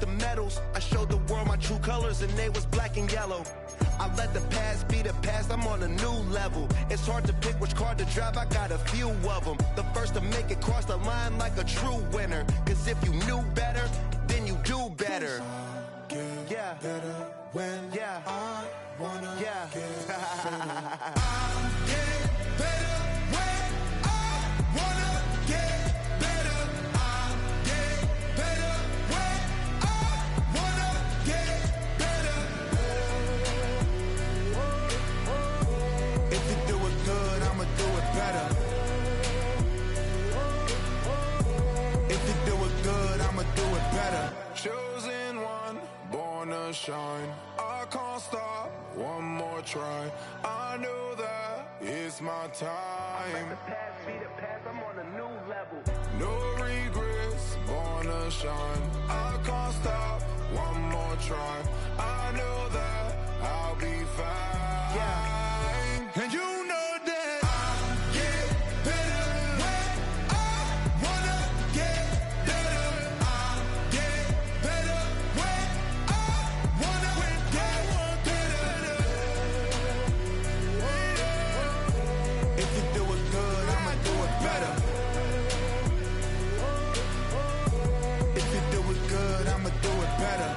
the medals. I showed the world my true colors and they was black and yellow. I let the past be the past, I'm on a new level. It's hard to pick which car to drive, I got a few of them. The first to make it cross the line like a true winner. Cause if you knew better, then you do better. Yeah. Better when I wanna get better. I'm getting better when I wanna get better. I'm getting better when I wanna get better. If you do it good, I'ma do it better. If you do it good, I'ma do it better. Chosen one, born to shine. I can't stop, one more try. I know that it's my time. Let the past be the past, I'm on a new level. No regrets, born to shine. I can't stop, one more try. I know that I'll be fine. Yeah. And you know that I get better when I wanna get better. I get better when I wanna get better. If you do it good, I'ma do it better. If you do it good, I'ma do it better.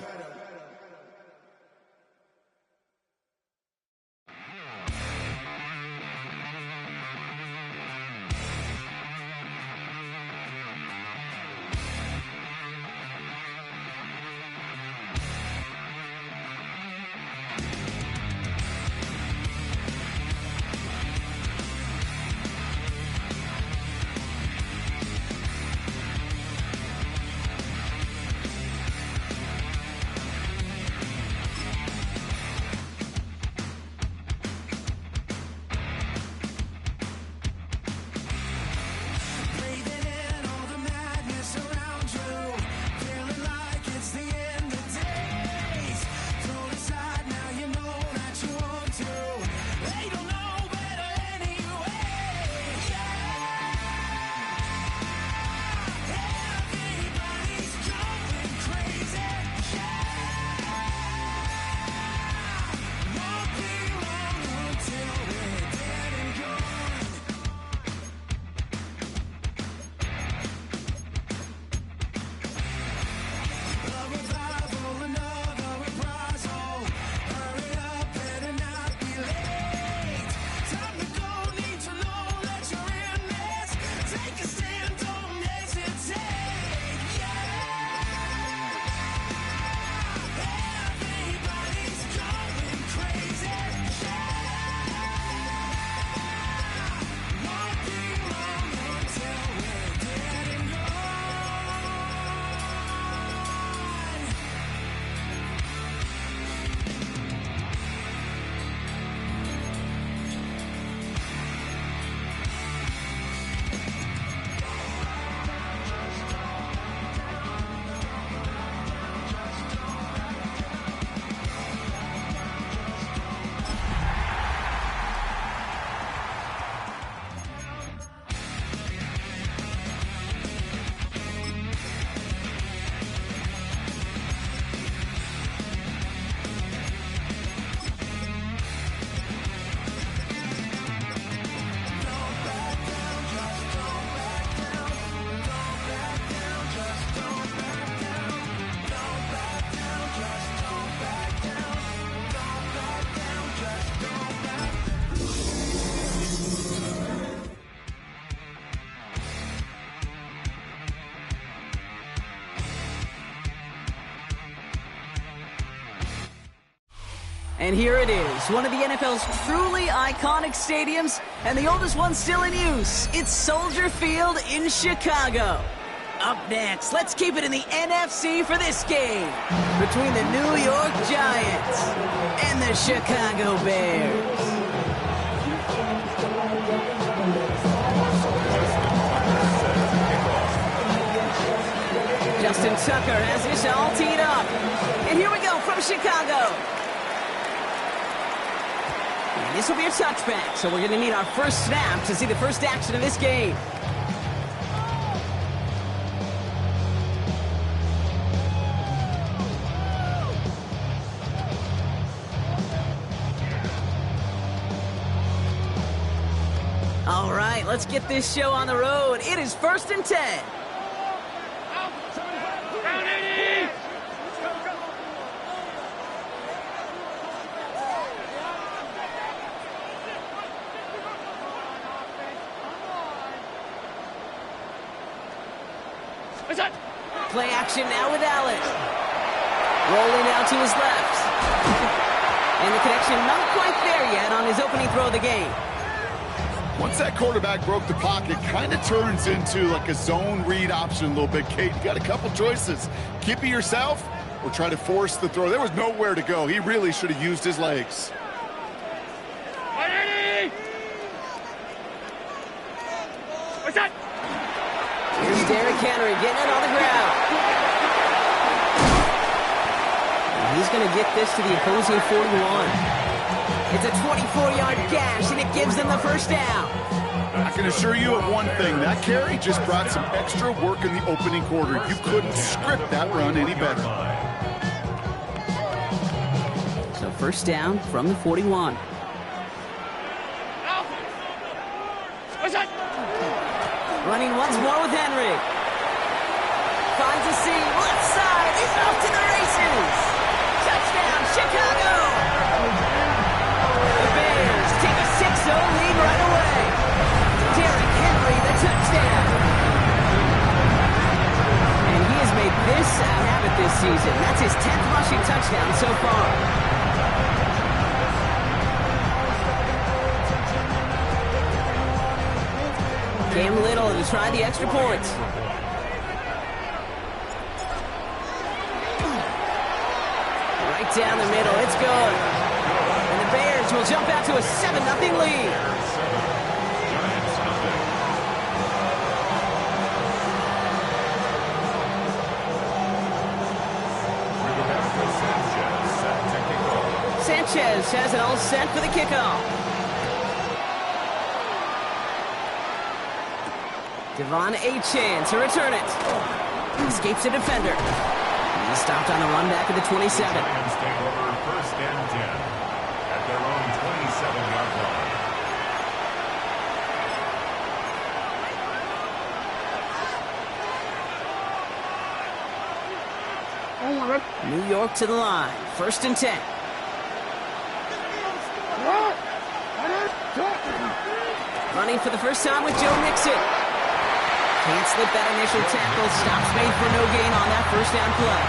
And here it is, one of the NFL's truly iconic stadiums, and the oldest one still in use. It's Soldier Field in Chicago. Up next, let's keep it in the NFC for this game between the New York Giants and the Chicago Bears. Justin Tucker has this all teed up. And here we go from Chicago. And this will be your touchback, so we're going to need our first snap to see the first action of this game. right, let's get this show on the road. It is 1st and 10. Play action now with Allen. Rolling out to his left. And the connection not quite there yet on his opening throw of the game. Once that quarterback broke the pocket, kind of turns into like a zone read option a little bit. Kate, you got a couple choices. Keep it yourself or try to force the throw. There was nowhere to go. He really should have used his legs. Here's Derrick Henry getting it on the ground. And he's going to get this to the opposing 41. It's a 24-yard gash, and it gives them the first down. I can assure you of one thing. That carry just brought some extra work in the opening quarter. You couldn't script that run any better. So first down from the 41. Running once more with Henry. Finds a seam, left side, he's off to the races. Touchdown, Chicago! The Bears take a 6-0 lead right away. Derrick Henry, the touchdown. And he has made this a habit this season. That's his 10th rushing touchdown so far. Cam Little to try the extra points. Right down the middle, it's good. And the Bears will jump out to a 7-0 lead. Sanchez has it all set for the kickoff. Devon Achane to return it. Escapes the defender. He's stopped on the run back at the 27. Lions take over 1st and 10 at their own 27-yard line. New York to the line. 1st and 10. Running for the first time with Joe Mixon. Can't slip that initial tackle. Stops made for no gain on that first down play.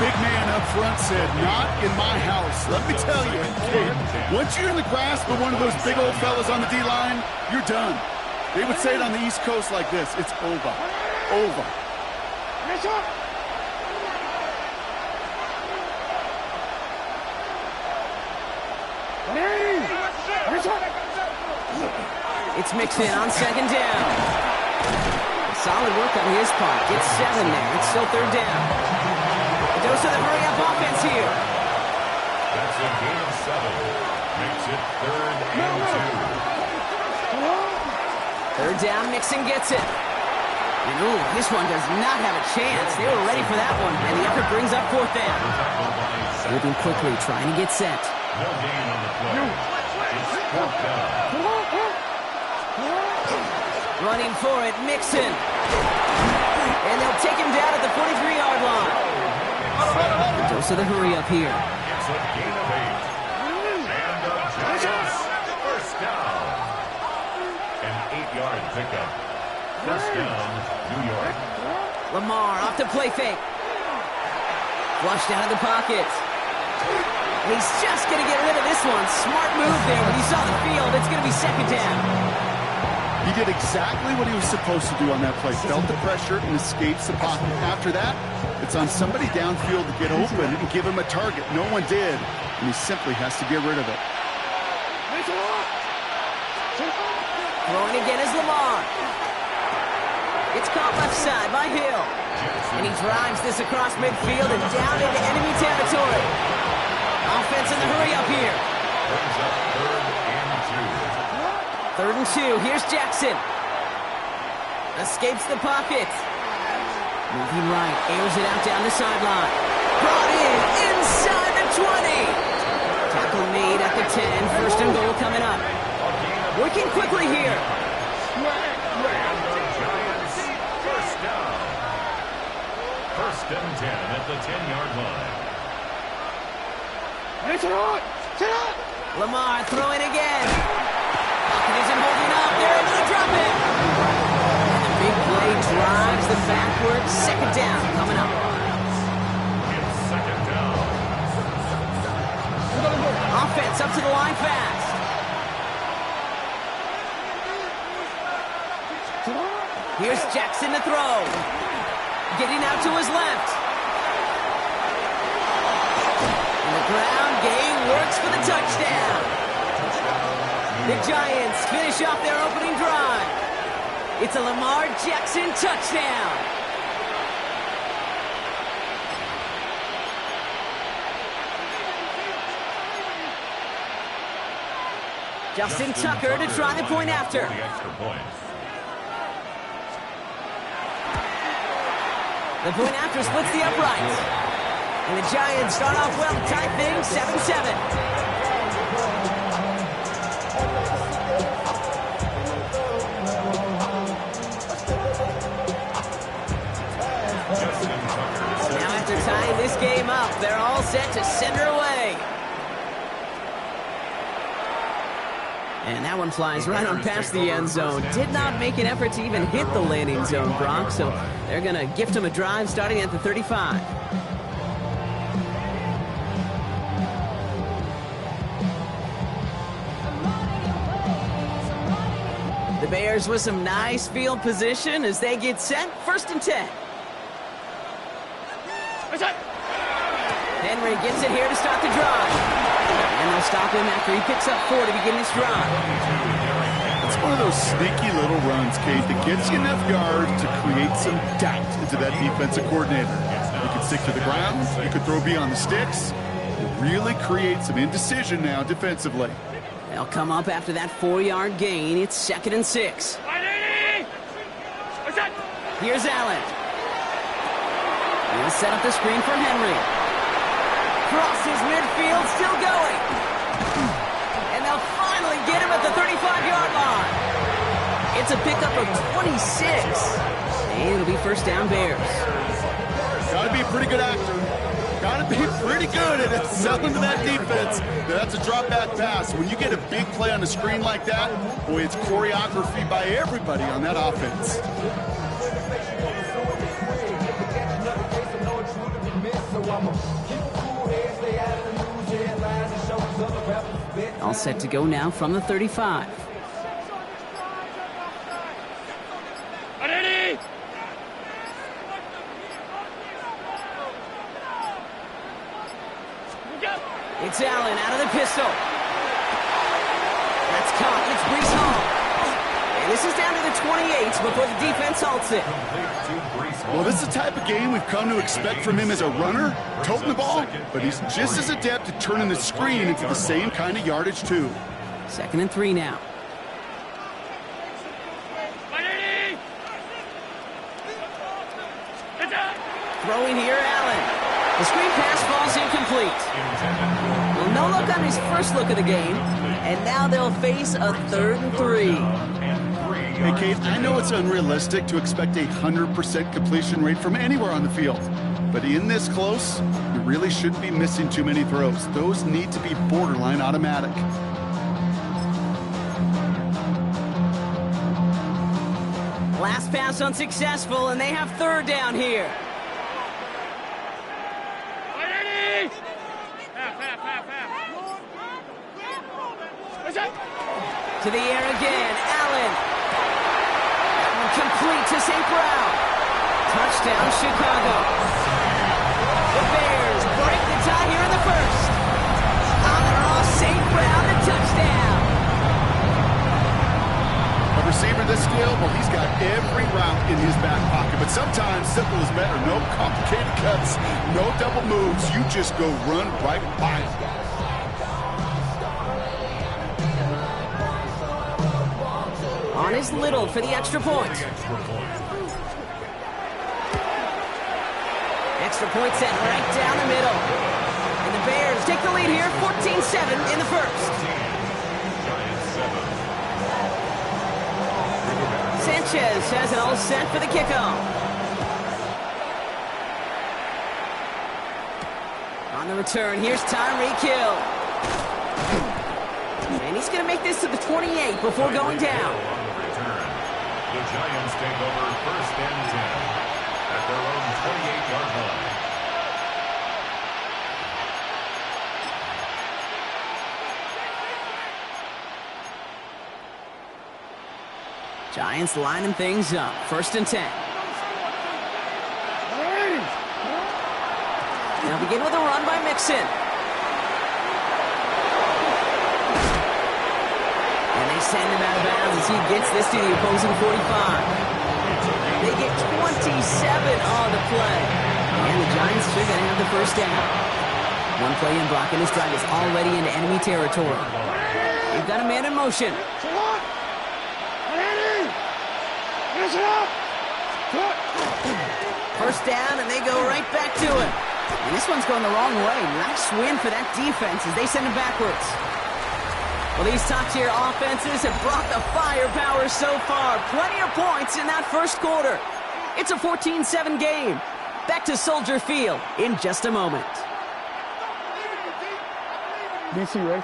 Big man up front said, not in my house. Let me tell you, kid, once you're in the grasp of one of those big old fellas on the D-line, you're done. They would say it on the East Coast like this, it's over. Over. It's Mixon on 2nd down. Solid work on his part. Gets 7 there. It's still 3rd down. A dose of the hurry-up offense here. That's a gain of 7. Makes it 3rd and 2. 3rd down, Mixon gets it. And ooh, this one does not have a chance. They were ready for that one, and the effort brings up 4th down. Moving quickly, trying to get set. No gain on the play. It's 4th down. Running for it, Mixon. And they'll take him down at the 43-yard line. A dose of the hurry-up here. It's a gain of 8. And the Giants, 1st down. An 8-yard pickup. 1st down, New York. Lamar off the play fake. Flushed out of the pocket. He's just going to get rid of this one. Smart move there when he saw the field. It's going to be 2nd down. He did exactly what he was supposed to do on that play. Felt the pressure and escapes the pocket. After that, it's on somebody downfield to get open and give him a target. No one did, and he simply has to get rid of it. Throwing again is Lamar. It's caught left side by Hill. And he drives this across midfield and down into enemy territory. Offense in the hurry-up here. Brings up 3rd and 2. 3rd and 2. Here's Jackson. Escapes the pocket. Moving right. Airs it out down the sideline. Brought in inside the 20. Tackle made at the 10. 1st and goal coming up. Working quickly here. And the Giants first down. First and 10 at the 10-yard line. Lamar throwing again. Pocket isn't holding up. They're able to drop it. And the big play drives them backwards. Second down coming up. It's second down. Offense up to the line fast. Here's Jackson to throw. Getting out to his left. And the ground game works for the touchdown. The Giants finish off their opening drive. It's a Lamar Jackson touchdown. Justin Tucker to try the point after. The extra point. The point after splits the uprights. And the Giants start off well to tie things 7-7. Now after tying this game up, they're all set to send her away. And that one flies right on past the end zone. Did not make an effort to even hit the landing zone, Brock. So they're going to gift him a drive starting at the 35. The Bears with some nice field position as they get set. First and 10. Henry gets it here to start the drive. And they'll stop him after he picks up 4 to begin this drive. It's one of those sneaky little runs, Kate, that gets you enough yards to create some doubt into that defensive coordinator. You can stick to the ground. You could throw beyond the sticks. It really creates some indecision now defensively. They'll come up after that 4-yard gain. It's 2nd and 6. Here's Allen. He'll set up the screen for Henry. Crosses midfield, still going. And they'll finally get him at the 35-yard line. It's a pickup of 26. And it'll be first down Bears. Got to be a pretty good actor. Got to be pretty good at selling to that defense. That's a drop-back pass. When you get a big play on the screen like that, boy, it's choreography by everybody on that offense. All set to go now from the 35. It's Allen out of the pistol. That's caught. It's Breece Hall. And this is down to the 28 before the defense halts it. Well, this is the type of game we've come to expect from him as a runner, toting the ball, but he's just as adept at turning the screen into the same kind of yardage, too. 2nd and 3 now. Throwing here, Allen. The screen pass falls incomplete. Well, no look on his first look of the game, and now they'll face a 3rd and 3. Hey, Kate, I know it's unrealistic to expect a 100% completion rate from anywhere on the field, but in this close, you really shouldn't be missing too many throws. Those need to be borderline automatic. Last pass unsuccessful, and they have 3rd down here. To the air again, Allen. That one complete to St. Brown. Touchdown, Chicago. The Bears break the tie here in the first. Amon-Ra St. Brown, the touchdown. A receiver this skilled, well, he's got every route in his back pocket, but sometimes simple is better. No complicated cuts, no double moves. You just go run right by him. On is Little for the extra point. Extra point set right down the middle. And the Bears take the lead here, 14-7 in the first. Sanchez has it all set for the kickoff. On the return, here's Tyreek Hill. And he's going to make this to the 28 before going down. The Giants take over 1st and 10 at their own 28-yard line. Giants lining things up. 1st and 10. Now begin with a run by Mixon. And they send him out of bounds as he gets this to the opposing 45. They get 27 on the play. And the Giants are going to have the 1st down. One play in block, and this drive is already into enemy territory. They've got a man in motion. First down, and they go right back to it. And this one's going the wrong way. Nice win for that defense as they send him backwards. Well, these top-tier offenses have brought the firepower so far. Plenty of points in that 1st quarter. It's a 14-7 game. Back to Soldier Field in just a moment.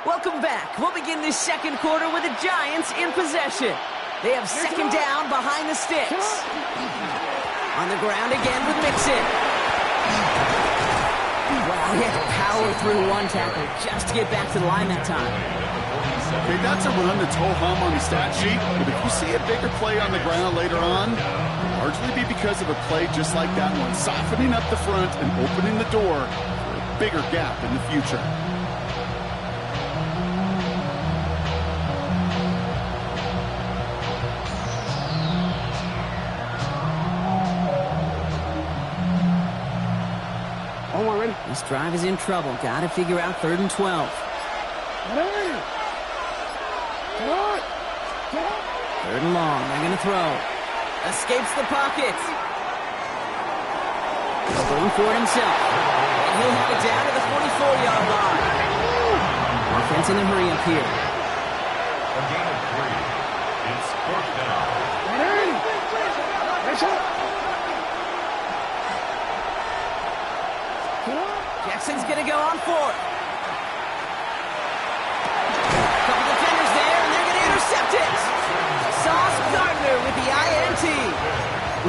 Welcome back. We'll begin this 2nd quarter with the Giants in possession. They have 2nd down behind the sticks. On the ground again with Mixon. Wow, he had to power through one tackle just to get back to the line that time. Okay, that's a run that's ho-hum on the stat sheet, but if you see a bigger play on the ground later on, largely be because of a play just like that one, softening up the front and opening the door for a bigger gap in the future. This drive is in trouble. Got to figure out 3rd and 12. 3rd and long. They're going to throw. Escapes the pocket. Going for it himself. And he'll have it down to the 44-yard line. Offense in a hurry up here. A gain of 3. It's 4th down. Jackson's going to go on 4th. Couple defenders there, and they're going to intercept it. Sauce Gardner with the INT.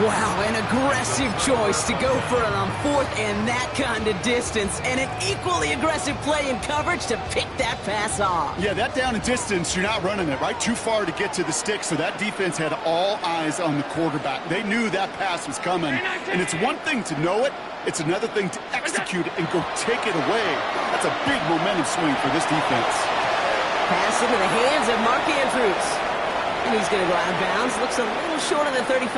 Wow, an aggressive choice to go for it on 4th and that kind of distance, and an equally aggressive play in coverage to pick that pass off. Yeah, that down and distance, you're not running it, right? Too far to get to the stick, so that defense had all eyes on the quarterback. They knew that pass was coming, and it's one thing to know it. It's another thing to execute it and go take it away. That's a big momentum swing for this defense. Pass into the hands of Mark Andrews. And he's going to go out of bounds. Looks a little short of the 35.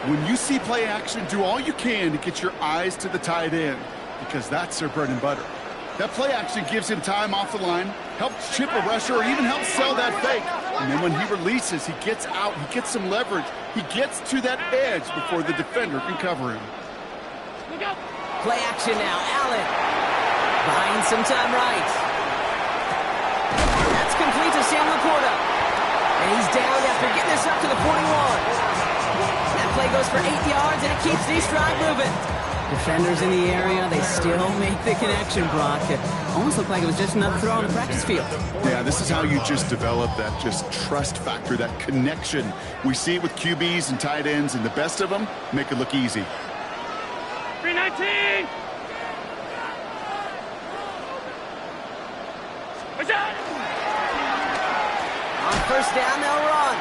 When you see play action, do all you can to get your eyes to the tight end, because that's their bread and butter. That play action gives him time off the line, helps chip a rusher, or even helps sell that fake. And then when he releases, he gets out, he gets some leverage. He gets to that edge before the defender can cover him. Play action now. Allen buying some time right. That's complete to Sam Laporta. And he's down after getting this up to the 41. That play goes for 8 yards, and it keeps this drive moving. Defenders in the area, they still make the connection, Brock. It almost looked like it was just another throw on the practice field. Yeah, this is how you just develop that just trust factor, that connection. We see it with QBs and tight ends, and the best of them make it look easy. 319! What's that? On 1st down, they'll run.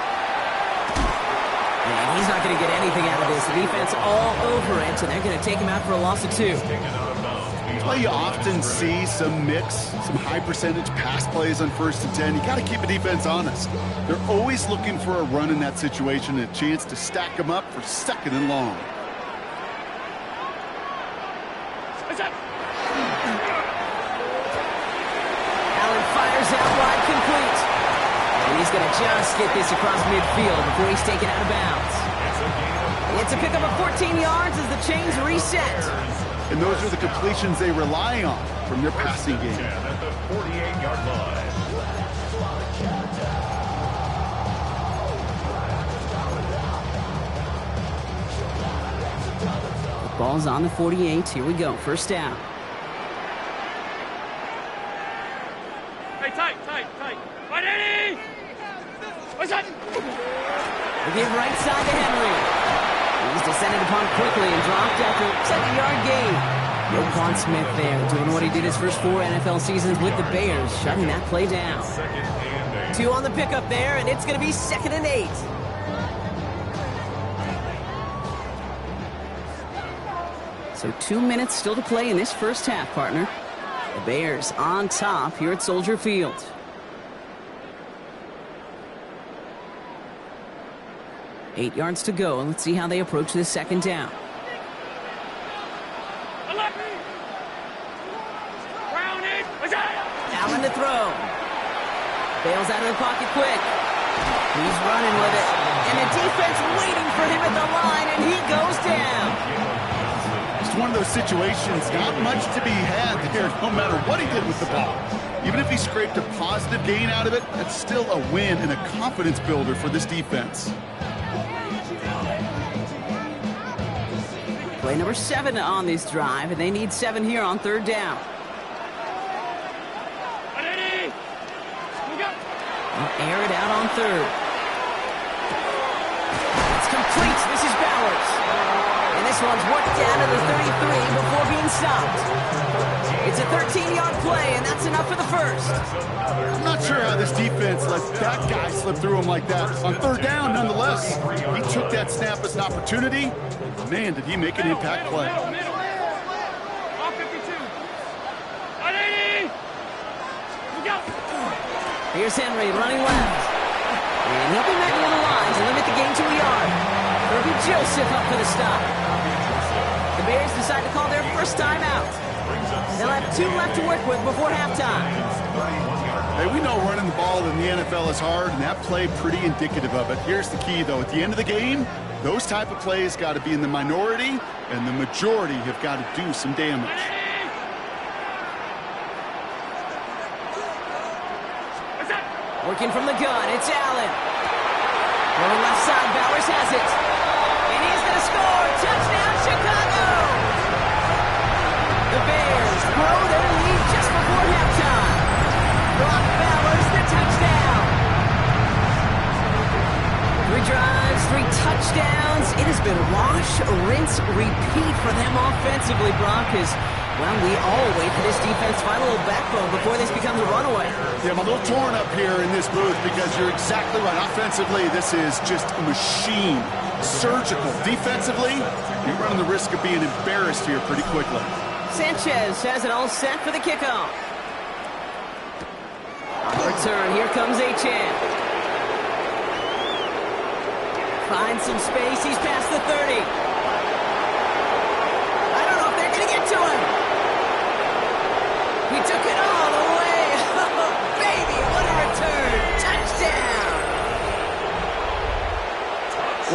And he's not going to get anything out of this. The defense all over it, and they're going to take him out for a loss of 2. That's why you often see some mix, some high percentage pass plays on 1st and 10. You got to keep a defense honest. They're always looking for a run in that situation, and a chance to stack them up for 2nd and long. Allen fires out wide, complete. And he's going to just get this across midfield before he's taken out of bounds. It's a pickup of 14 yards as the chains reset. And those are the completions they rely on from their passing game. At the 48-yard line. Ball's on the 48. Here we go. First down. Hey, tight. Right, Eddie! What's that? They give right side to Henry. He's descended upon quickly and dropped after 7-yard gain. Roquan Smith there, doing what he did his first 4 NFL seasons with the Bears, shutting that play down. 2 on the pickup there, and it's going to be 2nd and 8. So 2 minutes still to play in this first half, partner. The Bears on top here at Soldier Field. Eight yards to go, and let's see how they approach this second down. Allen to throw. Bails out of the pocket quick. He's running with it. And the defense waiting for him at the line, and he goes down. It's one of those situations, not much to be had there, no matter what he did with the ball. Even if he scraped a positive gain out of it, that's still a win and a confidence builder for this defense. Play number 7 on this drive, and they need 7 here on third down. They'll air it out on third. It's complete. This is Bowers. And this one's worked down to the 33 before being stopped. It's a 13-yard play, and that's enough for the first. I'm not sure how this defense let that guy slip through him like that. On third down, nonetheless, he took that snap as an opportunity. Man, did he make an impact play. Here's Henry running left. And he'll be met near the line to limit the gain to a yard. Kirby Joseph up for the stop. The Bears decide to call their first timeout. They'll have 2 left to work with before halftime. Hey, we know running the ball in the NFL is hard, and that play pretty indicative of it. Here's the key, though. At the end of the game, those type of plays got to be in the minority, and the majority have got to do some damage. Working from the gun, it's Allen. Going left side, Bowers has it. And he's going to score. Touchdown, Chicago! The Bears grow their lead just before halftime. Brock Bowers, the touchdown. 3 drives, 3 touchdowns. It has been wash, rinse, repeat for them offensively, Brock, as well, we all wait for this defense to find a little backbone before this becomes a runaway. Yeah, I'm a little torn up here in this booth because you're exactly right. Offensively, this is just a machine. Surgical. Defensively, you're running the risk of being embarrassed here pretty quickly. Sanchez has it all set for the kickoff. On the return, here comes Achane. Finds some space. He's past the 30. I don't know if they're going to get to him. He took it all the way. Oh, baby, what a return. Touchdown.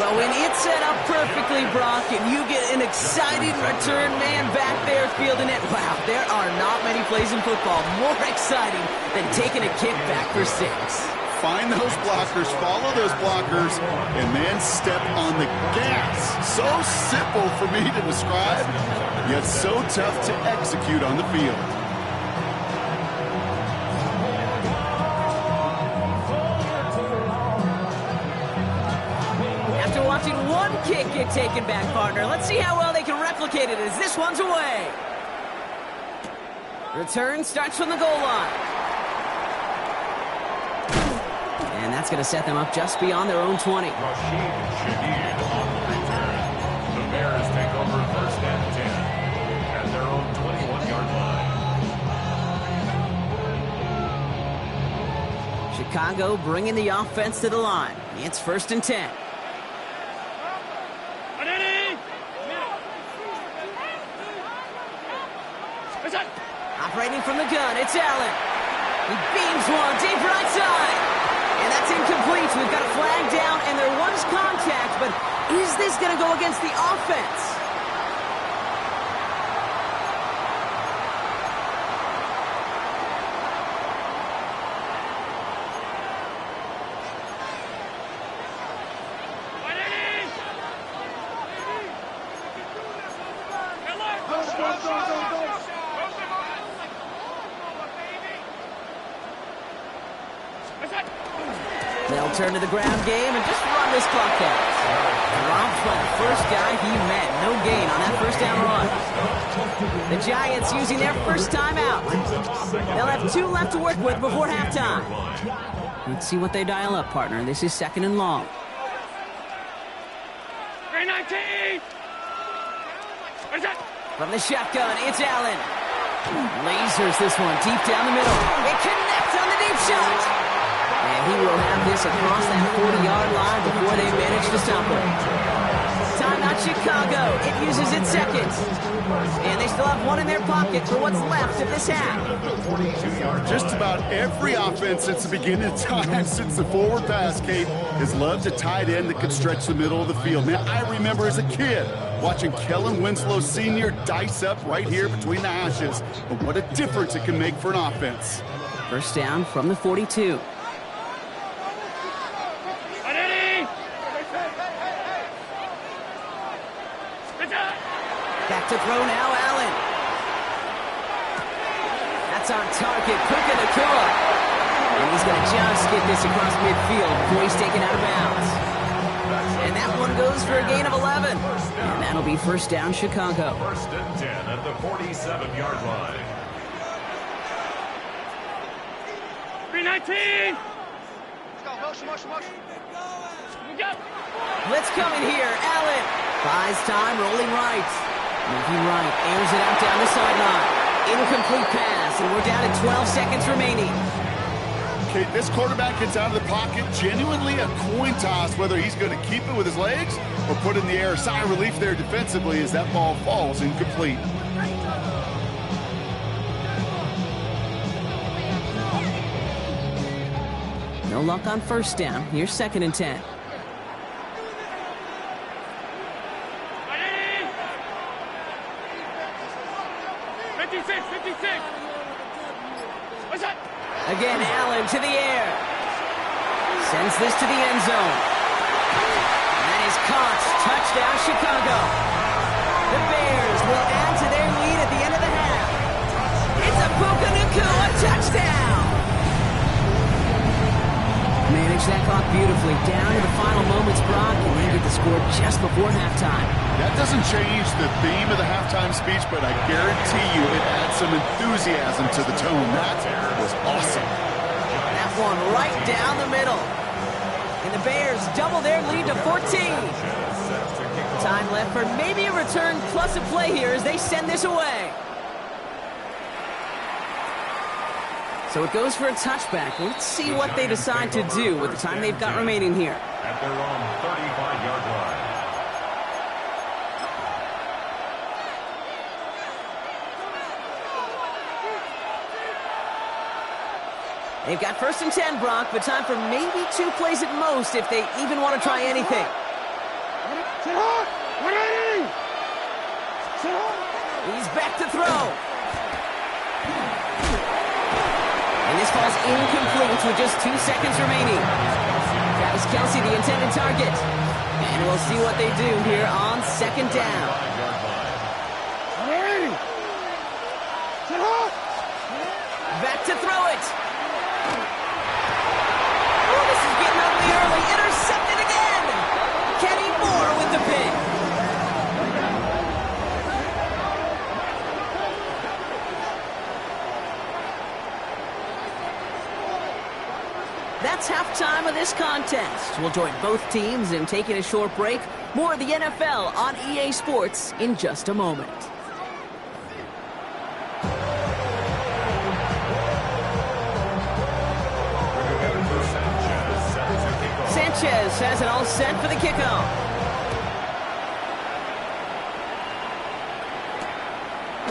Well, when it's set up perfectly, Brock, and you get an exciting return man back there fielding it, wow, there are not many plays in football more exciting than taking a kick back for 6. Find those blockers, follow those blockers, and then step on the gas. So simple for me to describe, yet so tough to execute on the field. After watching one kick get taken back, partner, let's see how well they can replicate it as this one's away. Return starts from the goal line. And that's going to set them up just beyond their own 20. Rashid Shaheed on the return. The Bears take over first and 10 at their own 21-yard line. Chicago bringing the offense to the line. It's 1st and 10. Operating from the gun, it's Allen. He beams one deep right side. And that's incomplete. We've got a flag down, and there was contact, but is this going to go against the offense? They'll turn to the ground game and just run this clock out. Dropped by the first guy he met. No gain on that first down run. The Giants using their first time out. They'll have 2 left to work with before halftime. Let's see what they dial up, partner. This is 2nd and long. 319! Where's that? From the shotgun, it's Allen. Lasers this one deep down the middle. It connects on the deep shot. And he will have this across that 40-yard line before they manage to stop him. Timeout Chicago. It uses its second. And they still have 1 in their pocket for what's left of this half. Just about every offense since the beginning of time, since the forward pass, Kate, has loved a tight end that could stretch the middle of the field. Man, I remember as a kid watching Kellen Winslow Sr. dice up right here between the hashes. But what a difference it can make for an offense. First down from the 42. Back to throw now, Allen. That's on target. Puka Nacua. And he's going to just get this across midfield before he's taken out of bounds. And that one goes for a gain of 11. And that'll be first down, Chicago. First and 10 at the 47-yard line. 319! Let's go. Motion. Blitz coming here. Allen buys time, rolling right. Moving right, airs it out down the sideline. Incomplete pass, and we're down to 12 seconds remaining. Okay, this quarterback gets out of the pocket, genuinely a coin toss whether he's going to keep it with his legs or put it in the air. Sigh of relief there defensively as that ball falls incomplete. No luck on first down. Here's 2nd and 10. Again, Allen to the air. Sends this to the end zone. And that is caught. Touchdown, Chicago. The Bears will add to their lead at the end of the half. It's a Puka Nacua touchdown. Manage that clock beautifully. Down to the final moments, Brock, and they get the score just before halftime. That doesn't change the theme of the halftime speech, but I guarantee you it adds some enthusiasm to the tone. That was awesome. That one right down the middle. And the Bears double their lead to 14. Time left for maybe a return plus a play here as they send this away. So it goes for a touchback. Let's see what they decide to do with the time they've got remaining here. At their own 35-yard line. They've got first and 10, Brock, but time for maybe 2 plays at most if they even want to try anything. He's back to throw. And this falls incomplete with just 2 seconds remaining. Travis Kelce, the intended target. And we'll see what they do here on 2nd down. Back to throw it. Oh, this is getting ugly early. Intercepted again. Kenny Moore with the pick. That's halftime of this contest. We'll join both teams in taking a short break. More of the NFL on EA Sports in just a moment. Sanchez has it all set for the kickoff.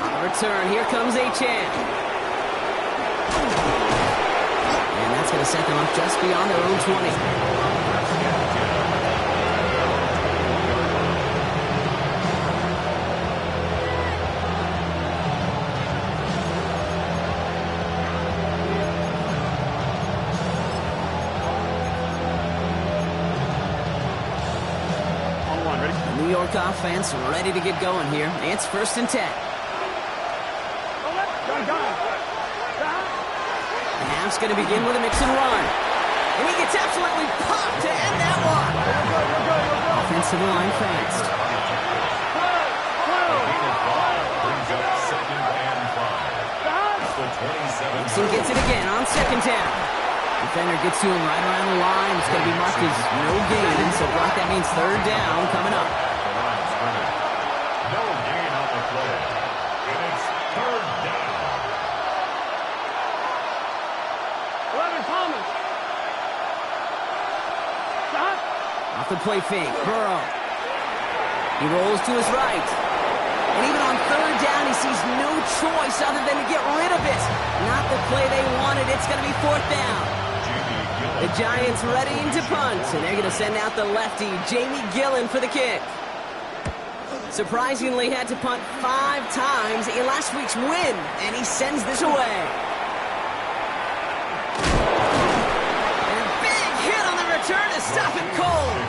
On the return, here comes Achane. And that's going to set them up just beyond their own 20. The New York offense ready to get going here. It's first and 10. The half's going to begin with a mix and run. And he gets absolutely popped to end that one. Offensive line fast. Wilson gets it again on second down. Defender gets to him right around the line. It's going to be marked as no gain. So, Brock, that means third down coming up. No gain on the play. And it's third down. 11 Palmer. Stop. Off the play fake, Burrow. He rolls to his right. And even on third down, he sees no choice other than to get rid of it. Not the play they wanted. It's going to be fourth down. The Giants readying to punt, and they're going to send out the lefty, Jamie Gillen, for the kick. Surprisingly, had to punt 5 times in last week's win, and he sends this away. And a big hit on the return to stop it cold.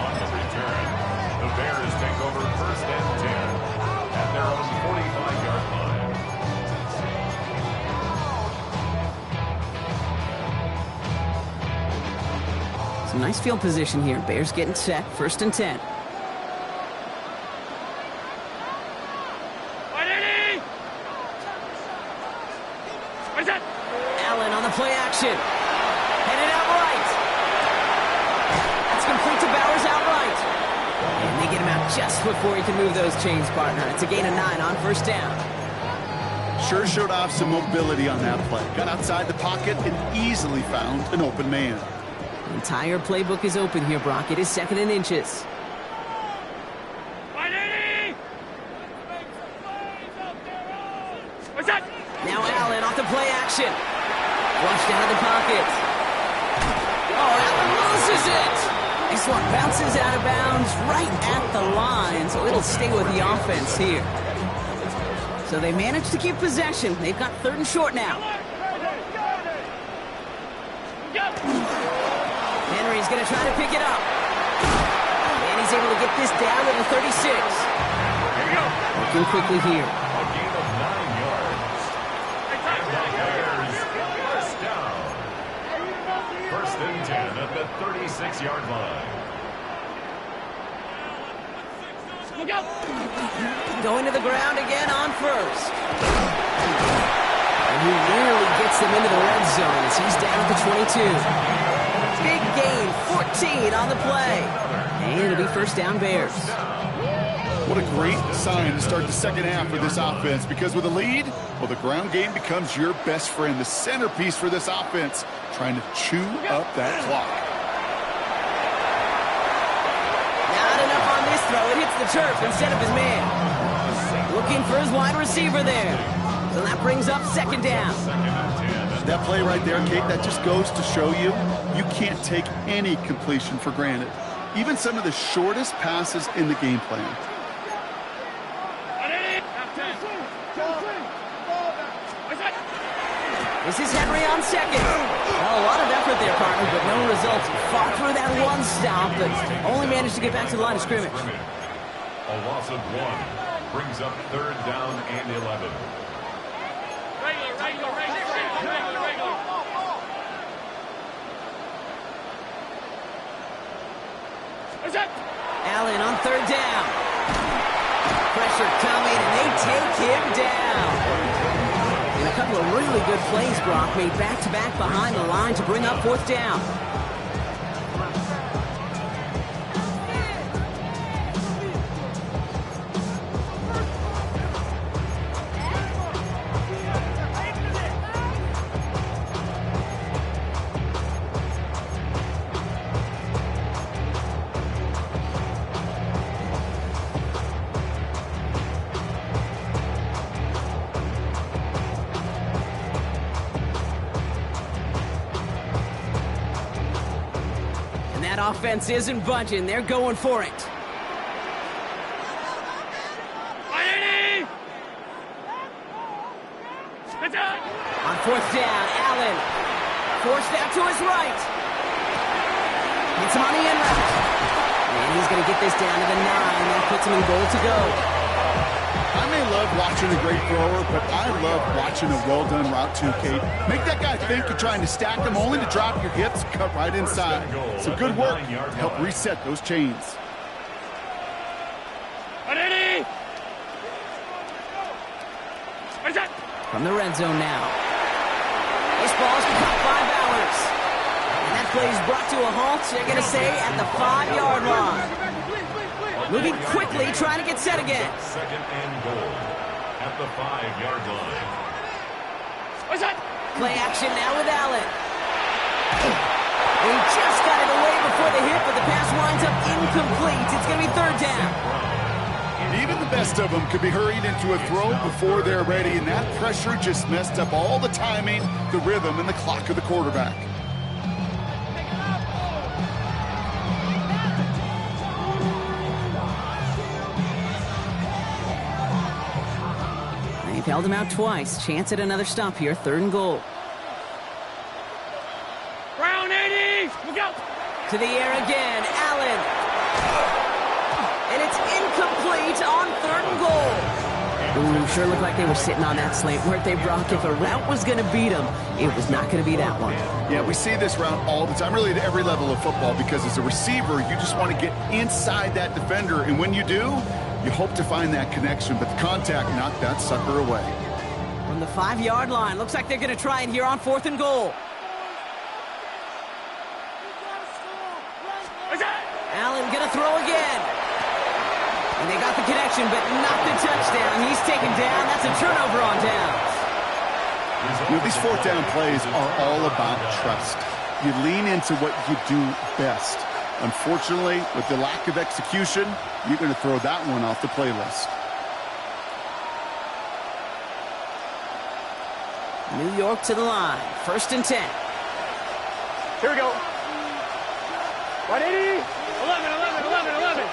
On the return, the Bears take over first and 10 at their own 45-yard line. Some nice field position here. Bears getting set. First and 10. Allen on the play action. Headed out right. That's complete to Bowers outright. And they get him out just before he can move those chains, partner. It's a gain of 9 on first down. Sure showed off some mobility on that play. Got outside the pocket and easily found an open man. The entire playbook is open here, Brock. It is second and inches. Now Allen off the play action. Flushed out of the pocket. Oh, Allen loses it. This one bounces out of bounds right at the line, so it'll stay with the offense here. So they managed to keep possession. They've got third and short now. Henry's going to try to pick it up. And he's able to get this down to the 36. Working quickly here. A gain of 9 yards. And the Bears first down. First and 10 at the 36-yard line. Going to the ground again on first. And he nearly gets them into the red zone as he's down at the 22. Big gain, 14 on the play. And it'll be first down Bears. What a great sign to start the second half for this offense, because with a lead, well, the ground game becomes your best friend, the centerpiece for this offense, trying to chew up that clock. Not enough on this throw. It hits the turf instead of his man. Looking for his wide receiver there. So that brings up second down. That play right there, Kate, that just goes to show you, you can't take any completion for granted. Even some of the shortest passes in the game plan. This is Henry on second. Well, a lot of effort there, partner, but no results. Fought through that one stop, but only managed to get back to the line of scrimmage. A loss of 1 brings up third down and 11. Regular. Allen on third down. Pressure coming, and they take him down. And a couple of really good plays, Brock, made back-to-back behind the line to bring up fourth down. Offense isn't budging. They're going for it. On fourth down, Allen forced out to his right. Gets him on the end route. And he's going to get this down to the 9. That puts him in goal to go. I may love love watching a great thrower, but I love watching a well-done route too, Kate. Make that guy think you're trying to stack them only to drop your hips, cut right inside. So good work to help reset those chains. From the red zone now. This ball's caught by Bowers. And that play is brought to a halt, so they're going to say at the 5-yard line. Moving quickly, trying to get set again. Second and goal at the 5-yard line. Play action now with Allen. He just got it away before the hit, but the pass winds up incomplete. It's going to be third down. Even the best of them could be hurried into a throw before they're ready, and that pressure just messed up all the timing, the rhythm, and the clock of the quarterback. They've held him out twice. Chance at another stop here. Third and goal. Brown 80! Look out! To the air again. Allen. And it's incomplete on third and goal. Ooh, sure looked like they were sitting on that slant, weren't they, Brock? If a route was going to beat them, it was not going to be that one. Yeah, we see this route all the time, really at every level of football, because as a receiver, you just want to get inside that defender, and when you do, you hope to find that connection, but the contact knocked that sucker away. From the 5-yard line, looks like they're going to try it here on fourth and goal. Allen going to throw again. And they got the connection, but not the touchdown. He's taken down. That's a turnover on downs. You know, these fourth down plays are all about trust. You lean into what you do best. Unfortunately, with the lack of execution, you're going to throw that one off the playlist. New York to the line. First and 10. Here we go. 180. 11, 11, 11, 11.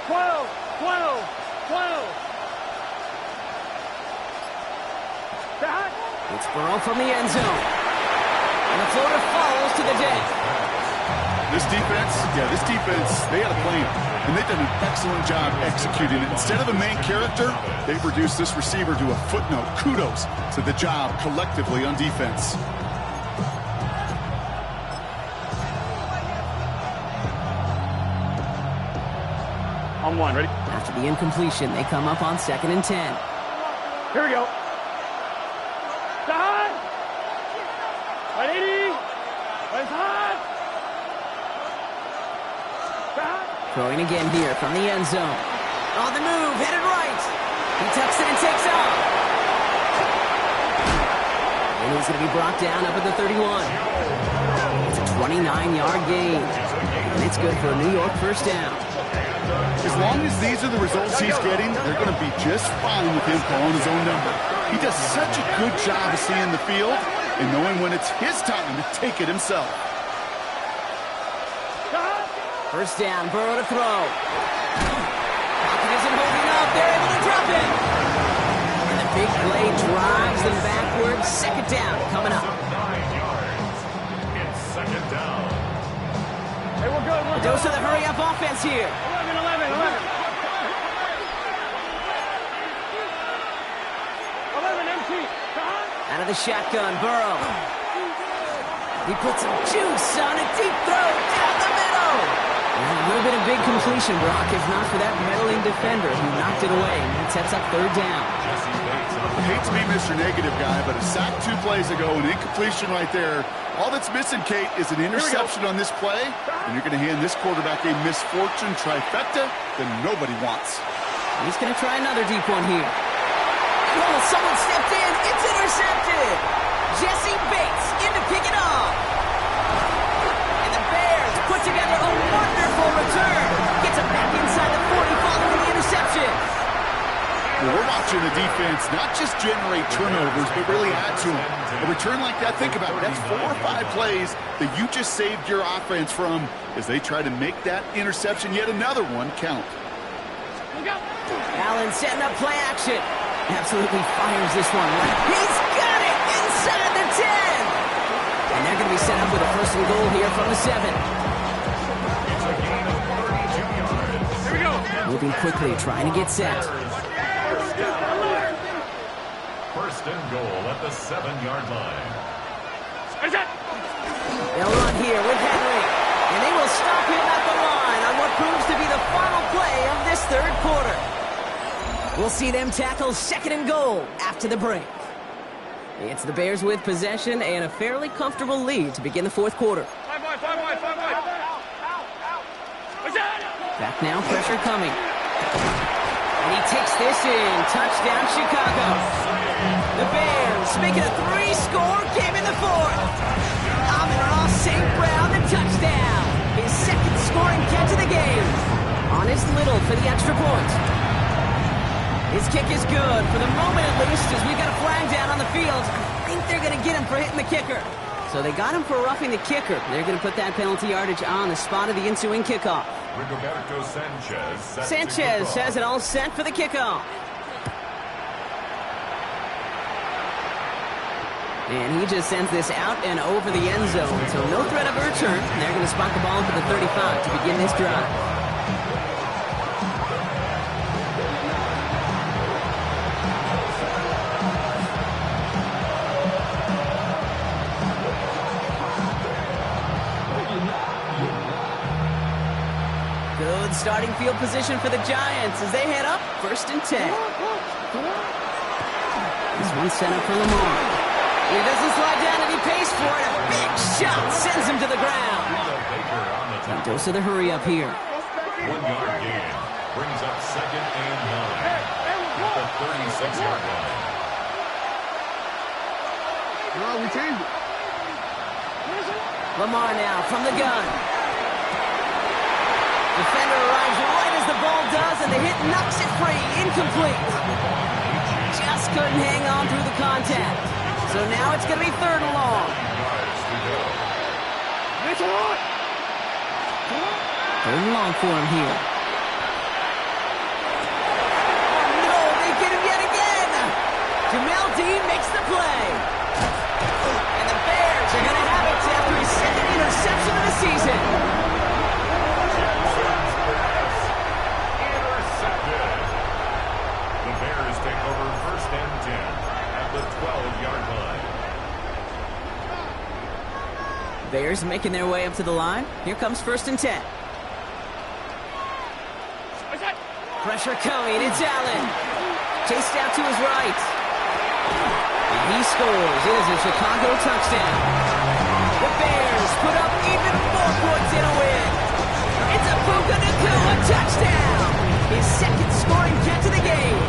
12, 12, 12. Back. It's Burrow from the end zone. And the floater falls to the deck. This defense, they had a plan, and they've done an excellent job executing it. Instead of a main character, they've reduced this receiver to a footnote. Kudos to the job collectively on defense. On one, ready? After the incompletion, they come up on second and 10. Here we go. Side. 180. Let's hot. Side. Throwing again here from the end zone. On the move, headed right. He tucks it and takes off. And he's going to be brought down up at the 31. It's a 29-yard gain. And it's good for a New York first down. As long as these are the results he's getting, they're going to be just fine with him calling his own number. He does such a good job of seeing the field and knowing when it's his time to take it himself. First down, Burrow to throw. Pocket isn't holding up. They're able to drop it. And the big play drives them backwards. Second down coming up. 9 yards. It's second down. Hey, we're good. A dose of the hurry-up offense here. 11, 11, 11. 11, empty. Out of the shotgun, Burrow. He puts some juice on a deep throw down the middle. A little bit of big completion, Brock, if not for that meddling defender who knocked it away. It sets up third down. I hate to be Mr. Negative guy, but a sack 2 plays ago, an incompletion right there. All that's missing, Kate, is an interception on this play, and you're going to hand this quarterback a misfortune trifecta that nobody wants. He's going to try another deep one here. Oh, someone stepped in. It's intercepted. Jesse Bates in to pick it off. And the Bears put together a wonderful return. Gets him back inside the 40 following the interception. Well, we're watching the defense not just generate turnovers, but really add to them. A return like that, think about it, that's 4 or 5 plays that you just saved your offense from as they try to make that interception, yet another one, count. Allen setting up play action. Absolutely fires this one. He's got it inside the 10. And they're going to be be set up with a first and goal here from the 7. It's a gain of 32 yards. Here we go. Moving quickly, trying to get set. First down. First and goal at the 7-yard line. Is it? They'll run here with Henry, and they will stop him at the line on what proves to be the final play of this third quarter. We'll see them tackle second and goal after the break. It's the Bears with possession and a fairly comfortable lead to begin the fourth quarter. 5 wide, 5 wide, 5 wide. Is it? Back now, pressure coming. And he takes this in. Touchdown, Chicago. The Bears make it a 3-score game in the fourth. Amon-Ra St. Brown, the touchdown. His second scoring catch of the game. On his Little for the extra point. His kick is good, for the moment at least, as we've got a flag down on the field. I think they're going to get him for hitting the kicker. So they got him for roughing the kicker. They're going to put that penalty yardage on the spot of the ensuing kickoff. Rigoberto Sanchez. Sanchez has it all set for the kickoff. And he just sends this out and over the end zone. So no threat of a return. They're going to spot the ball for the 35 to begin this drive. Good starting field position for the Giants as they head up first and 10. This one sent up for Lamar. He doesn't slide down and he pays for it. A big shot sends him to the ground. Dose of the hurry up here. 1-yard gain brings up second and 9 at the 36-yard line. Well, we changed it. Lamar now from the gun. Defender arrives right as the ball does, and the hit knocks it free. Incomplete. Just couldn't hang on through the contact. So now it's going to be third and long. Third and long for him here. Oh, no, they get him yet again. Jamel Dean makes the play. And the Bears are going to have it after his second interception of the season. Take over first and 10 at the 12-yard line. Bears making their way up to the line. Here comes first and 10. Pressure coming. It's Allen. Chased out to his right. And he scores. It is a Chicago touchdown. The Bears put up even more points in a win. It's a Puka Nacua touchdown. His second scoring catch of the game.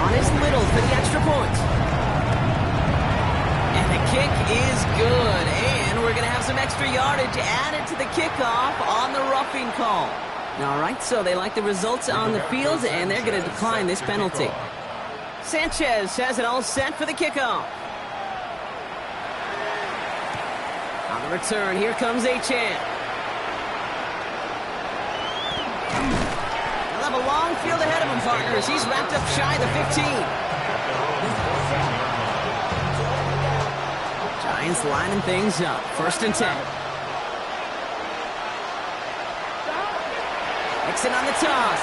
On his Little for the extra point. And the kick is good. And we're going to have some extra yardage added to the kickoff on the roughing call. All right, so they like the results on the field, and they're going to decline this penalty. Sanchez has it all set for the kickoff. On the return, here comes Achane. A long field ahead of him, partners. He's wrapped up shy of the 15. Giants lining things up. First and 10. Nixon on the toss.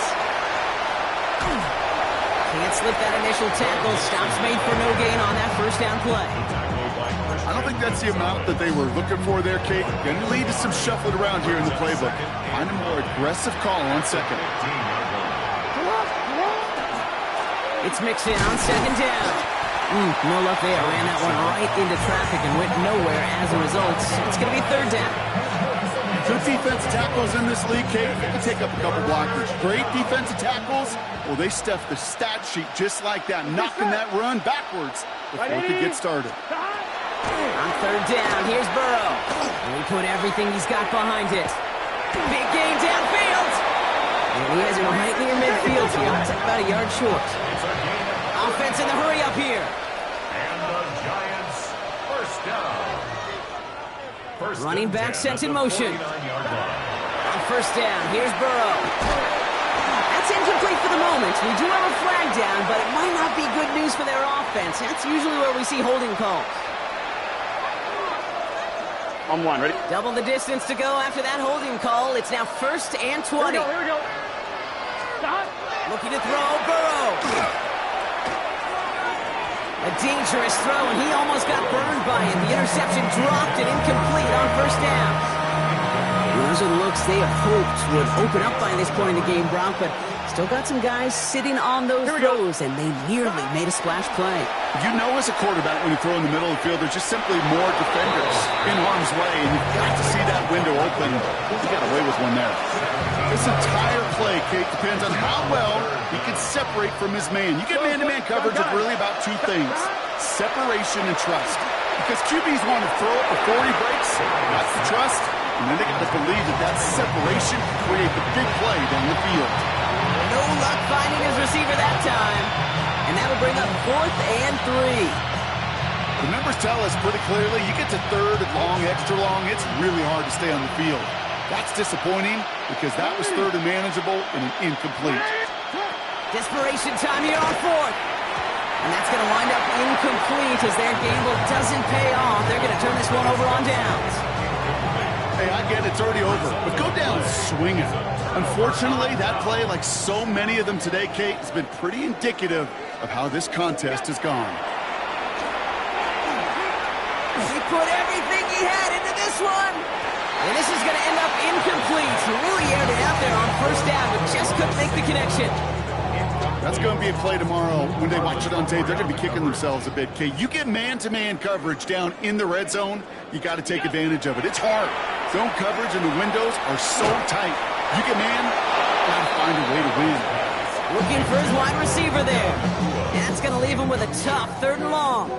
Can't slip that initial tackle. Stops made for no gain on that first down play. I don't think that's the amount that they were looking for there, Kate. Going to lead to some shuffling around here in the playbook. Find a more aggressive call on second. It's Mixon on second down. No luck there. Ran that one right into traffic and went nowhere as a result. It's going to be third down. Good defensive tackles in this league, Kate. They can take up a couple blockers. Great defensive tackles. Well, they stuffed the stat sheet just like that, knocking that run backwards before it could get started. On third down, here's Burrow. And he put everything he's got behind it. Big gain downfield. And he has it right near midfield here. It's about a yard short. Offense in the hurry up here. And the Giants first down. Running back sent in motion. On first down, here's Burrow. That's incomplete for the moment. We do have a flag down, but it might not be good news for their offense. That's usually where we see holding calls. On one, ready? Double the distance to go after that holding call. It's now 1st and 20. Here we go. Stop. Looking to throw, Burrow. A dangerous throw, and he almost got burned by it. The interception dropped and incomplete on 1st down. Those are the looks they have hoped would open up by this point in the game, Brock, but still got some guys sitting on those throws, and they nearly made a splash play. You know as a quarterback when you throw in the middle of the field, there's just simply more defenders in harm's way, and you've got to see that window open. He got away with one there. This entire play, Kate, depends on how well he can separate from his man. You get man-to-man coverage of really about two things, separation and trust. Because QBs want to throw it before he breaks. That's the trust. And then they got to believe that separation create the big play down the field. No luck finding his receiver that time. And that'll bring up 4th and 3. The numbers tell us pretty clearly, you get to 3rd and long, extra long, it's really hard to stay on the field. That's disappointing because that was 3rd and manageable and an incomplete. Desperation time here on 4th. And that's going to wind up incomplete as their gamble doesn't pay off. They're going to turn this one over on downs. Hey, I get it's already over, but go down swinging. Unfortunately, that play, like so many of them today, Kate, has been pretty indicative of how this contest has gone. He put everything he had into this one. And this is going to end up incomplete. He really aired it out there on 1st down, but just couldn't make the connection. That's going to be a play tomorrow. When they watch it on tape, they're going to be kicking themselves a bit, Kate. You get man-to-man coverage down in the red zone, you got to take advantage of it. It's hard. Zone coverage and the windows are so tight. You get man, got to find a way to win. Looking for his wide receiver there. And that's going to leave him with a tough 3rd and long.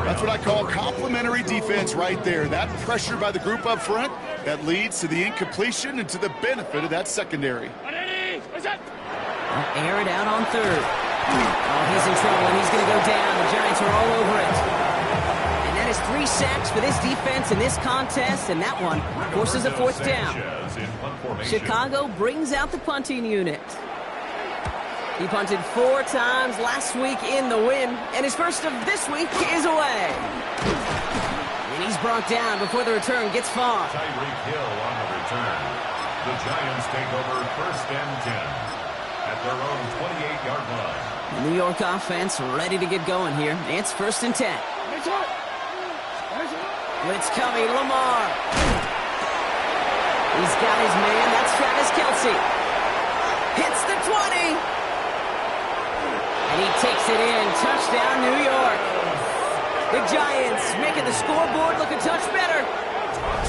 That's what I call complimentary defense right there. That pressure by the group up front, that leads to the incompletion and to the benefit of that secondary. Air it out on 3rd. Oh, he's in trouble, and he's going to go down. The Giants are all over it. And that is 3 sacks for this defense in this contest, and that one forces a 4th down. Chicago brings out the punting unit. He punted 4 times last week in the win, and his first of this week is away. And he's brought down before the return gets far. Tyreek Hill on the return. The Giants take over 1st and 10 at their own 28-yard line. The New York offense ready to get going here. It's 1st and 10. Blitz coming, Lamar. He's got his man. That's Travis Kelce. Hits the 20. And he takes it in. Touchdown, New York. The Giants making the scoreboard look a touch better.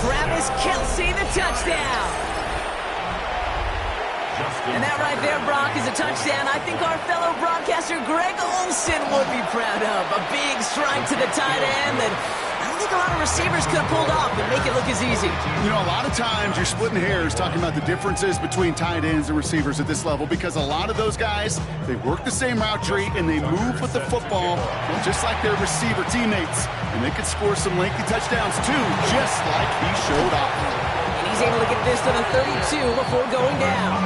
Travis Kelce, the touchdown. And that right there, Brock, is a touchdown I think our fellow broadcaster Greg Olsen would be proud of. A big strike to the tight end that I don't think a lot of receivers could have pulled off and make it look as easy. You know, a lot of times you're splitting hairs talking about the differences between tight ends and receivers at this level because a lot of those guys, they work the same route tree and they move with the football just like their receiver teammates. And they could score some lengthy touchdowns too, just like he showed off. And he's able to get this to the 32 before going down.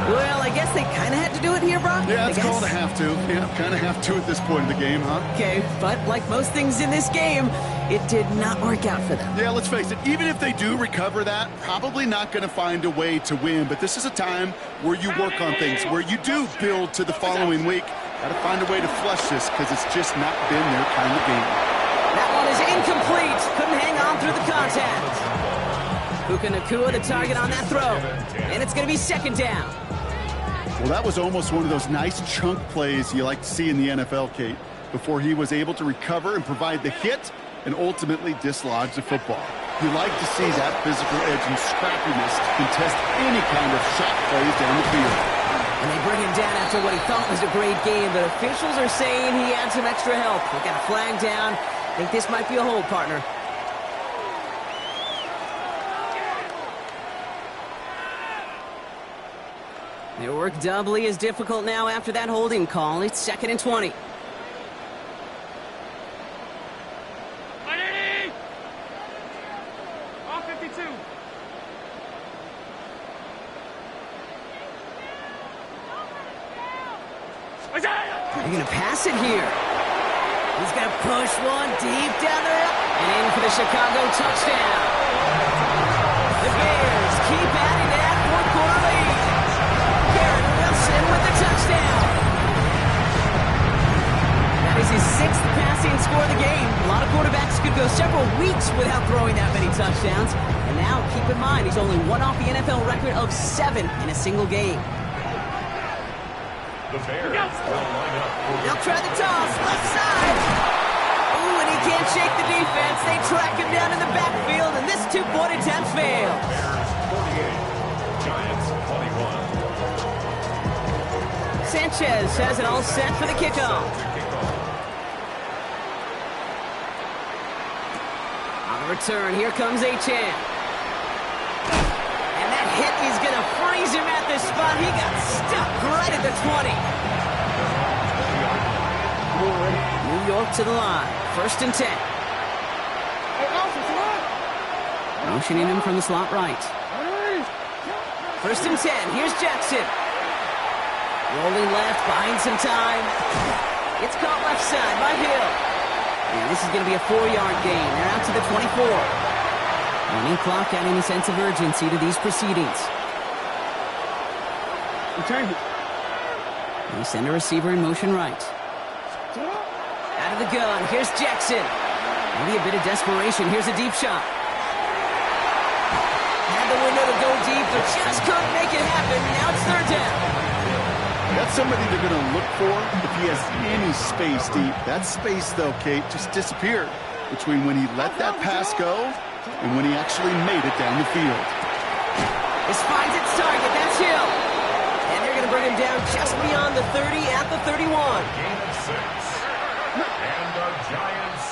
Well, I guess they kind of had to do it here, Brock. Yeah, it's called a have to. Yeah, kind of have to at this point in the game, huh? Okay, but like most things in this game, it did not work out for them. Yeah, let's face it, even if they do recover that, probably not going to find a way to win. But this is a time where you work on things, where you do build to the following week. Got to find a way to flush this because it's just not been their kind of game. That one is incomplete. Couldn't hang on through the contact. Puka Nacua the target on that throw. And it's going to be 2nd down. Well, that was almost one of those nice chunk plays you like to see in the NFL, Kate, before he was able to recover and provide the hit and ultimately dislodge the football. You like to see that physical edge and scrappiness to contest any kind of shot plays down the field. And they bring him down after what he thought was a great game, but officials are saying he had some extra help. We got a flag down. I think this might be a hold, partner. Their work doubly as difficult now after that holding call. It's 2nd and 20. All 52. They're going to pass it here. He's going to push one deep down the And in for the Chicago touchdown. The Bears keep adding to that fourth-quarter lead. Garrett Wilson with the touchdown. That is his 6th passing score of the game. A lot of quarterbacks could go several weeks without throwing that many touchdowns. And now, keep in mind, he's only one off the NFL record of 7 in a single game. The Bears will line up. They'll try the toss, left side. Ooh, and he can't shake the defense. They track him down in the backfield, and this 2-point attempt fails. Bears 48, Giants 21. Sanchez has it all set for the kickoff. On the return, here comes Achane. And that hit is going to freeze him at this spot. He got stuck right at the 20. New York to the line. 1st and 10. Motioning him from the slot right. 1st and 10. Here's Jackson. Rolling left, buying some time. It's caught left side by Hill. And this is going to be a 4-yard gain. They're out to the 24. Running clock adding a sense of urgency to these proceedings. They send a receiver in motion right. Out of the gun, here's Jackson. Maybe a bit of desperation. Here's a deep shot. Had the window to go deep, but just couldn't make it happen. Now it's 3rd down. That's somebody they're going to look for if he has any space deep. That space, though, Kate, just disappeared between when he let that pass go and when he actually made it down the field. This finds its target. That's Hill. And they're going to bring him down just beyond the 30 at the 31. Gain of 6. And the Giants,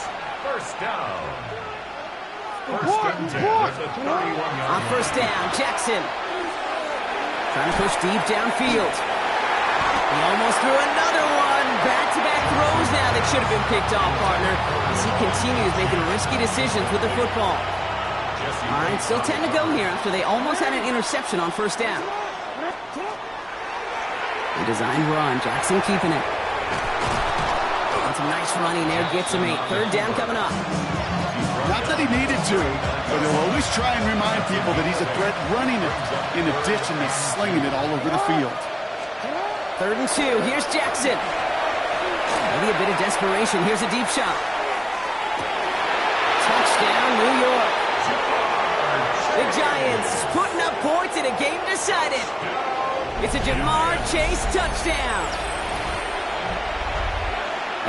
1st down. 1st and 10 at the 31-yard. On 1st down, Jackson. Trying to push deep downfield. He almost threw another one. Back-to-back throws now that should have been picked off, partner, as he continues making risky decisions with the football. All right, still 10 to go here after they almost had an interception on 1st down. The designed run, Jackson keeping it. And some nice running there, gets him 8. 3rd down coming up. Not that he needed to, but he'll always try and remind people that he's a threat running it in addition to slinging it all over the field. 3rd and 2. Here's Jackson. Maybe a bit of desperation. Here's a deep shot. Touchdown, New York. The Giants putting up points in a game decided. It's a Jamar Chase touchdown.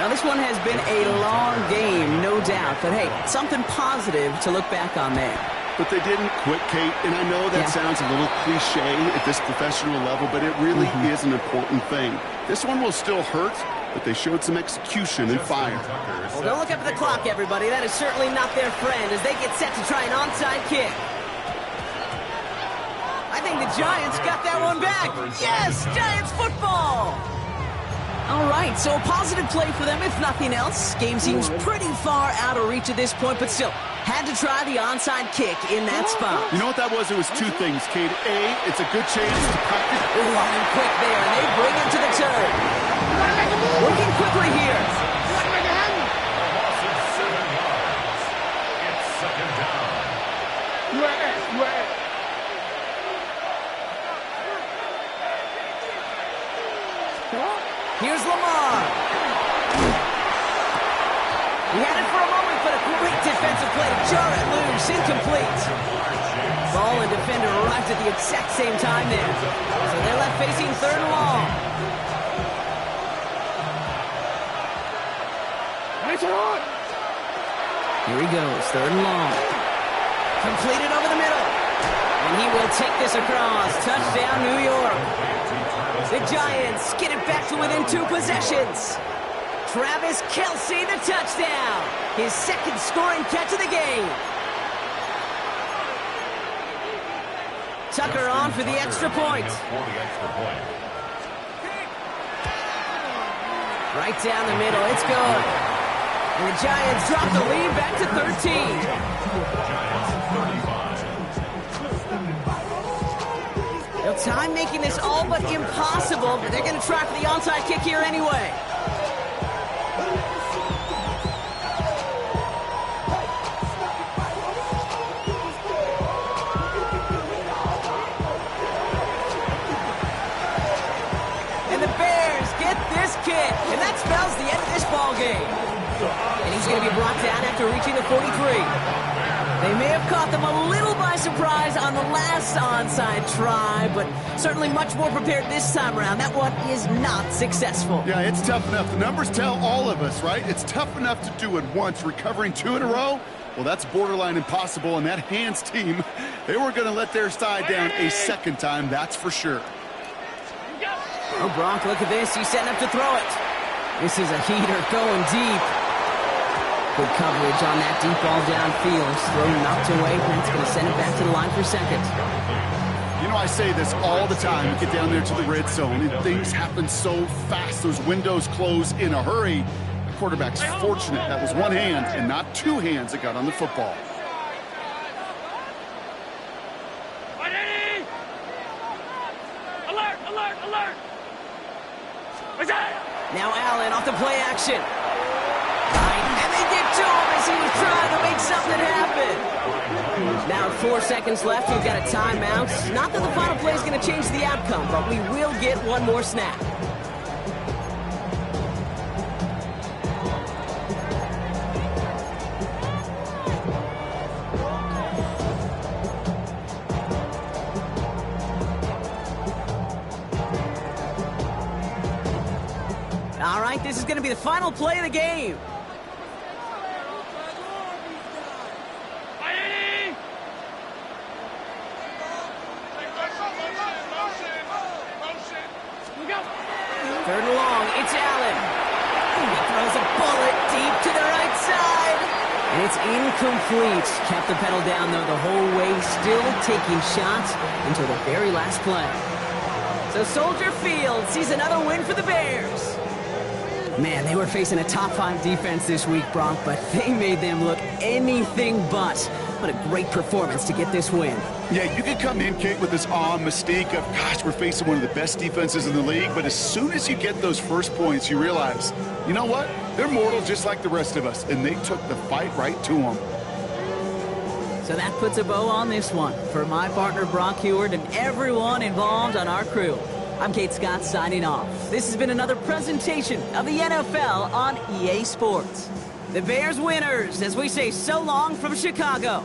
Now, this one has been a long game, no doubt. But, hey, something positive to look back on there. But they didn't quit, Kate, and I know that sounds a little cliche at this professional level, but it really is an important thing. This one will still hurt, but they showed some execution and fire. Well, don't look up at the clock, everybody. That is certainly not their friend as they get set to try an onside kick. I think the Giants got that one back. Yes, Giants football! All right, so a positive play for them, if nothing else. Game seems pretty far out of reach at this point, but still, had to try the onside kick in that spot. You know what that was? It was 2 things, Kate. A, it's a good chance to practice. Ooh, running quick there, and they bring him to the turn. Working quickly here. A loss of 7 yards. It's 2nd down. Here's Lamar. He had it for a moment, but a great defensive play to jar it loose. Incomplete. Ball and defender arrived at the exact same time there. So they're left facing 3rd and long. Here he goes, 3rd and long. Completed over the middle. And he will take this across. Touchdown, New York. The Giants get it back to within 2 possessions. Travis Kelce, the touchdown. His 2nd scoring catch of the game. Tucker on for the extra point. Right down the middle, it's good. And the Giants drop the lead back to 13. No time making this all but impossible, but they're going to try for the onside kick here anyway. They're brought down after reaching the 43. They may have caught them a little by surprise on the last onside try, but certainly much more prepared this time around. That one is not successful. Yeah, it's tough enough. The numbers tell all of us, right? It's tough enough to do it once. Recovering 2 in a row, well, that's borderline impossible. And that Hands team, they were going to let their side down a second time, that's for sure. Oh, Bronk, look at this. He's setting up to throw it. This is a heater going deep. Good coverage on that deep ball downfield. Throw knocked away, and it's going to send it back to the line for second. You know, I say this all the time. You get down there to the red zone, and things happen so fast. Those windows close in a hurry. The quarterback's fortunate. That was one hand and not 2 hands that got on the football. Alert! Alert! Alert! Now Allen off the play action. Right, and they get to him as he was trying to make something happen. Now 4 seconds left, we've got a timeout. Not that the final play is going to change the outcome, but we will get one more snap. All right, this is going to be the final play of the game. Third and long, it's Allen. He throws a bullet deep to the right side. And it's incomplete. Kept the pedal down, though, the whole way, still taking shots until the very last play. So Soldier Field sees another win for the Bears. Man, they were facing a top-5 defense this week, Bronk, but they made them look anything but. What a great performance to get this win. Yeah, you can come in, Kate, with this awe and mystique of, gosh, we're facing one of the best defenses in the league, but as soon as you get those first points, you realize, you know what? They're mortal just like the rest of us, and they took the fight right to them. So that puts a bow on this one. For my partner, Bronk Huard, and everyone involved on our crew, I'm Kate Scott signing off. This has been another presentation of the NFL on EA Sports. The Bears winners as we say so long from Chicago.